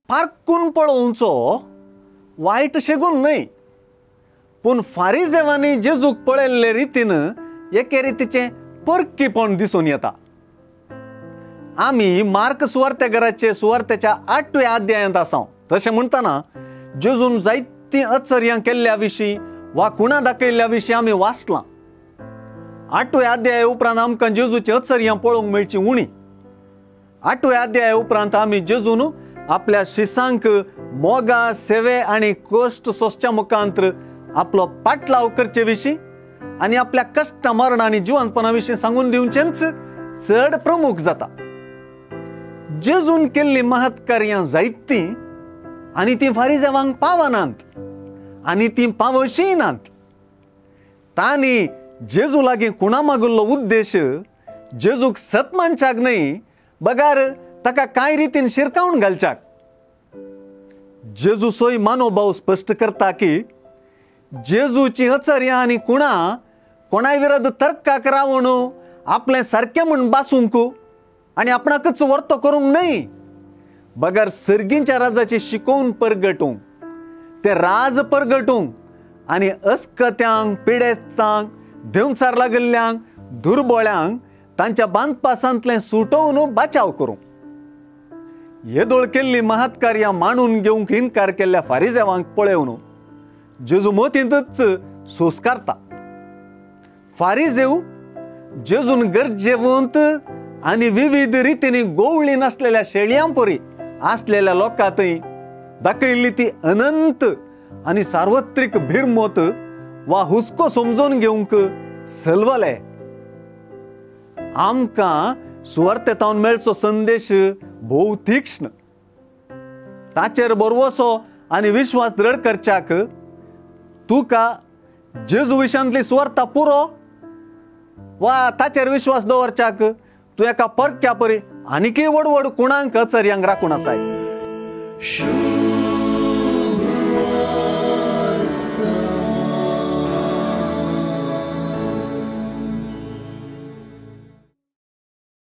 पारकून पळोवचो वायट शेगून न्हय, पूण फारिजेवांनी जेजूक पळयल्ले रितीन एके रितीचें परकीपण दिसून येता. आमी मार्क सुवार्थेकाराचे सुवार्थेच्या 8व्या अध्यायांत आसां. तशें म्हणटना जेजून जायतीं आश्चर्यां केल्ल्या विशीं वा खुणां दाखयल्ल्या विशीं आमी वाचलां. 8व्या अध्याया उपरांत आमकां जेजूची आश्चर्यां पळोवंक मेळचीं उणी. 8व्या अध्याया उपरांत आमी जेजून आपल्या शिसांक मोगा, सेवे आनी कश्ट सोंसच्या मुखांतर आपलो पाटलाव करचे विशीं आनी आपल्या कश्ट मरण आनी जिवंतपणा विशीं सांगून दिवचेंच चड प्रमुख जाता. जेजून केल्लीं महत्कार्यां जायतीं आनी तीं फारिजेवांक पावनात आनी तीं पावशीय नात. तांणी जेजू लागीं खुणां मागुल्लो उद्देश जेजूक सतमानच्याक न्हय, बगार ताका कांय रितीन शिरकावून घालच्याक. जेजू सोय मानोभाव स्पश्ट करता की जेजूची आश्चर्यां आनी खुणां कोणाय विरोध तर्काक रावून आपलें सारकें म्हूण बासूंक आनी आपणाकच वर्तो करूंक न्हय, बगार सर्गींच्या राजाची शिकोवन परगटूंक, ते राज परगटूंक आनी अस्कत्यांक, पिडेस्तांक, देंवचार लागल्ल्यांक, दुर्बळ्यांक तांच्या बांदपासांतलें सुटोवन बाचाव करूंक. येदोळ केल्लीं महत्कार्यां मांडून घेवंक इन्कार केल्ल्या फारिजेवांक पळयोवन जेजू मतींतच सोसकारता. फारिजेव जेजून गरजेवंत आनी विविध रितींनी गोवळी नासलेल्या शेळयां परी आसलेल्या लोकांतय दाखयल्ली ती अनंत आनी सार्वत्रिक भिरमोत वा हुस्को समजून घेवंक सलवले. आमकां सुवार्थेंतावन मेळचो संदेश भोव तीक्ष्ण. ताचेर बरवसो आनी विश्वास दृढ करच्याक तुका जेजू विशांतली सुवार्ता पुरो वा ताचेर विश्वास दवरच्याक तूं एका परक्या परी आनीकय व्हड व्हड खुणांक आश्चर्यांक राखून आसाय.